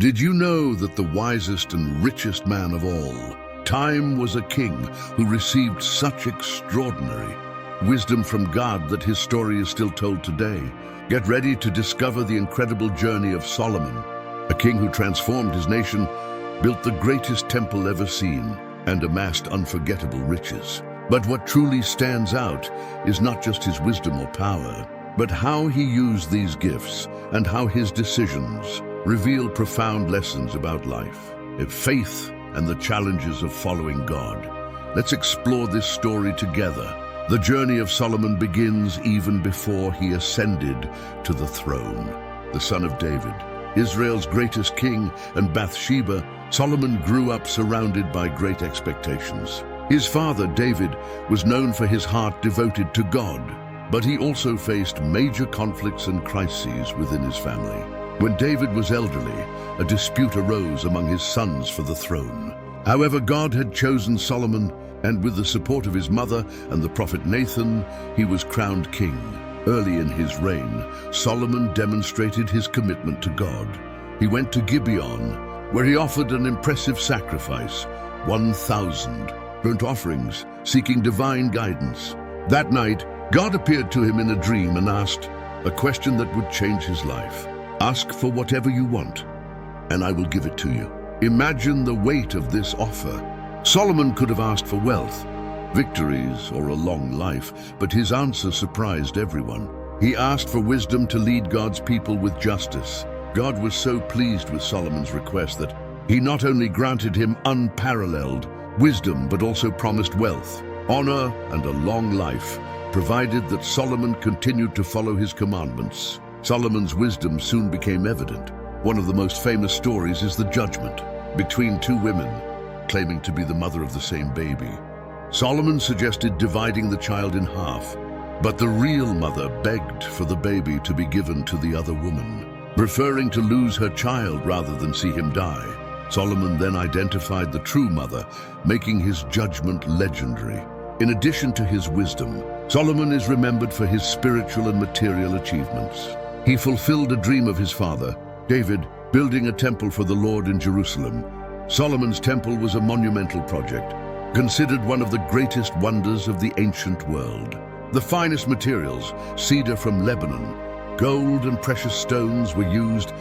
Did you know that the wisest and richest man of all time was a king who received such extraordinary wisdom from God that his story is still told today? Get ready to discover the incredible journey of Solomon, a king who transformed his nation, built the greatest temple ever seen, and amassed unforgettable riches. But what truly stands out is not just his wisdom or power, but how he used these gifts and how his decisions reveal profound lessons about life, faith, and the challenges of following God. Let's explore this story together. The journey of Solomon begins even before he ascended to the throne. The son of David, Israel's greatest king, and Bathsheba, Solomon grew up surrounded by great expectations. His father, David, was known for his heart devoted to God, but he also faced major conflicts and crises within his family. When David was elderly, a dispute arose among his sons for the throne. However, God had chosen Solomon, and with the support of his mother and the prophet Nathan, he was crowned king. Early in his reign, Solomon demonstrated his commitment to God. He went to Gibeon, where he offered an impressive sacrifice, 1,000 burnt offerings, seeking divine guidance. That night, God appeared to him in a dream and asked a question that would change his life. Ask for whatever you want, and I will give it to you. Imagine the weight of this offer. Solomon could have asked for wealth, victories, or a long life, but his answer surprised everyone. He asked for wisdom to lead God's people with justice. God was so pleased with Solomon's request that he not only granted him unparalleled wisdom, but also promised wealth, honor, and a long life, provided that Solomon continued to follow his commandments. Solomon's wisdom soon became evident. One of the most famous stories is the judgment between two women claiming to be the mother of the same baby. Solomon suggested dividing the child in half, but the real mother begged for the baby to be given to the other woman, preferring to lose her child rather than see him die. Solomon then identified the true mother, making his judgment legendary. In addition to his wisdom, Solomon is remembered for his spiritual and material achievements. He fulfilled a dream of his father, David, building a temple for the Lord in Jerusalem. Solomon's temple was a monumental project, considered one of the greatest wonders of the ancient world. The finest materials, cedar from Lebanon, gold and precious stones were used,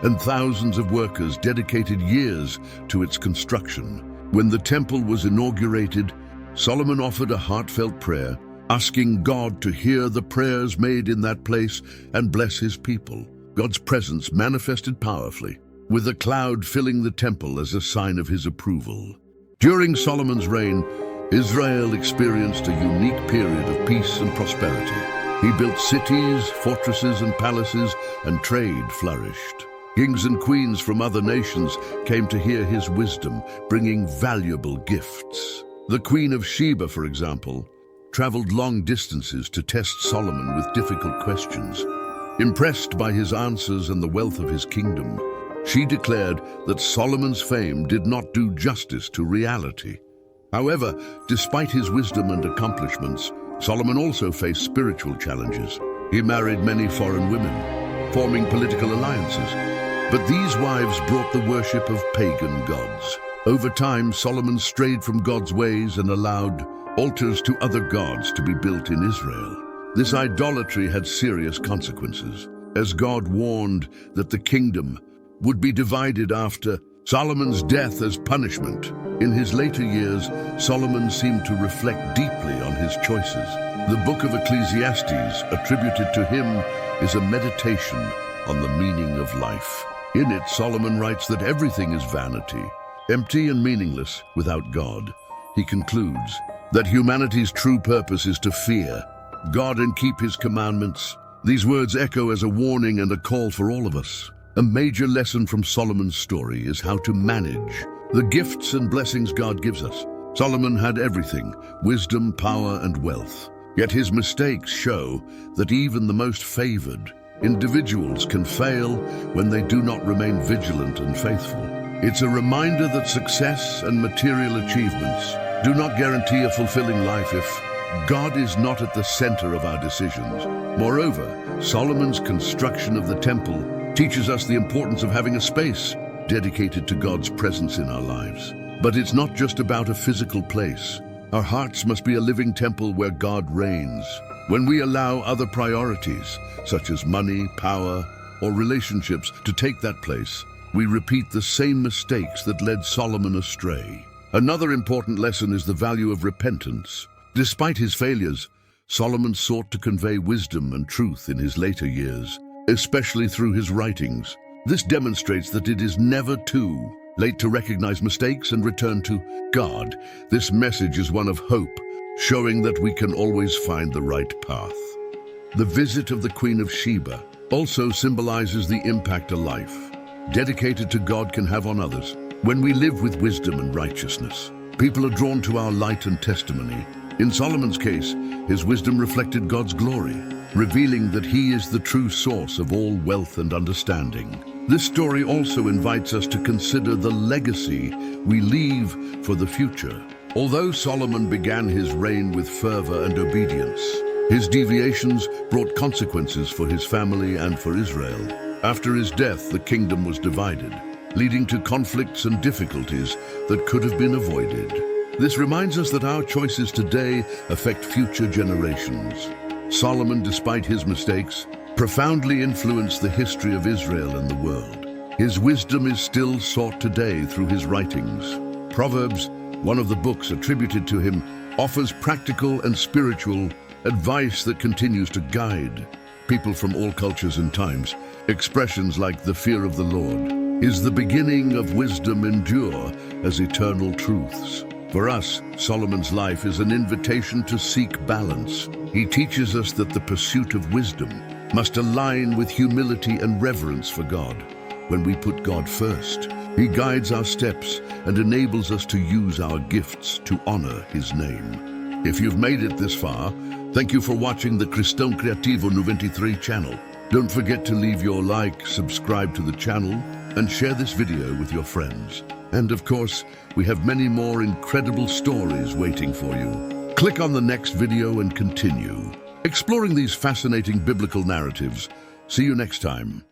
and thousands of workers dedicated years to its construction. When the temple was inaugurated, Solomon offered a heartfelt prayer, asking God to hear the prayers made in that place and bless his people. God's presence manifested powerfully, with a cloud filling the temple as a sign of his approval. During Solomon's reign, Israel experienced a unique period of peace and prosperity. He built cities, fortresses, and palaces, and trade flourished. Kings and queens from other nations came to hear his wisdom, bringing valuable gifts. The Queen of Sheba, for example, traveled long distances to test Solomon with difficult questions. Impressed by his answers and the wealth of his kingdom, she declared that Solomon's fame did not do justice to reality. However, despite his wisdom and accomplishments, Solomon also faced spiritual challenges. He married many foreign women, forming political alliances, but these wives brought the worship of pagan gods. Over time, Solomon strayed from God's ways and allowed altars to other gods to be built in Israel. This idolatry had serious consequences, as God warned that the kingdom would be divided after Solomon's death as punishment. In his later years, Solomon seemed to reflect deeply on his choices. The book of Ecclesiastes, attributed to him, is a meditation on the meaning of life. In it, Solomon writes that everything is vanity, empty and meaningless without God. He concludes that humanity's true purpose is to fear God and keep his commandments. These words echo as a warning and a call for all of us. A major lesson from Solomon's story is how to manage the gifts and blessings God gives us. Solomon had everything: wisdom, power, and wealth. Yet his mistakes show that even the most favored individuals can fail when they do not remain vigilant and faithful. It's a reminder that success and material achievements do not guarantee a fulfilling life if God is not at the center of our decisions. Moreover, Solomon's construction of the temple teaches us the importance of having a space dedicated to God's presence in our lives. But it's not just about a physical place. Our hearts must be a living temple where God reigns. When we allow other priorities, such as money, power, or relationships, to take that place, we repeat the same mistakes that led Solomon astray. Another important lesson is the value of repentance. Despite his failures, Solomon sought to convey wisdom and truth in his later years, especially through his writings. This demonstrates that it is never too late to recognize mistakes and return to God. This message is one of hope, showing that we can always find the right path. The visit of the Queen of Sheba also symbolizes the impact a life dedicated to God can have on others. When we live with wisdom and righteousness, people are drawn to our light and testimony. In Solomon's case, his wisdom reflected God's glory, revealing that he is the true source of all wealth and understanding. This story also invites us to consider the legacy we leave for the future. Although Solomon began his reign with fervor and obedience, his deviations brought consequences for his family and for Israel. After his death, the kingdom was divided, leading to conflicts and difficulties that could have been avoided. This reminds us that our choices today affect future generations. Solomon, despite his mistakes, profoundly influenced the history of Israel and the world. His wisdom is still sought today through his writings. Proverbs, one of the books attributed to him, offers practical and spiritual advice that continues to guide people from all cultures and times. Expressions like "the fear of the Lord is the beginning of wisdom endure as eternal truths." For us, Solomon's life is an invitation to seek balance. He teaches us that the pursuit of wisdom must align with humility and reverence for God. When we put God first, He guides our steps and enables us to use our gifts to honor His name. If you've made it this far, thank you for watching the Cristão Criativo 93 channel. Don't forget to leave your like, subscribe to the channel, and share this video with your friends. And of course, we have many more incredible stories waiting for you. Click on the next video and continue exploring these fascinating biblical narratives. See you next time.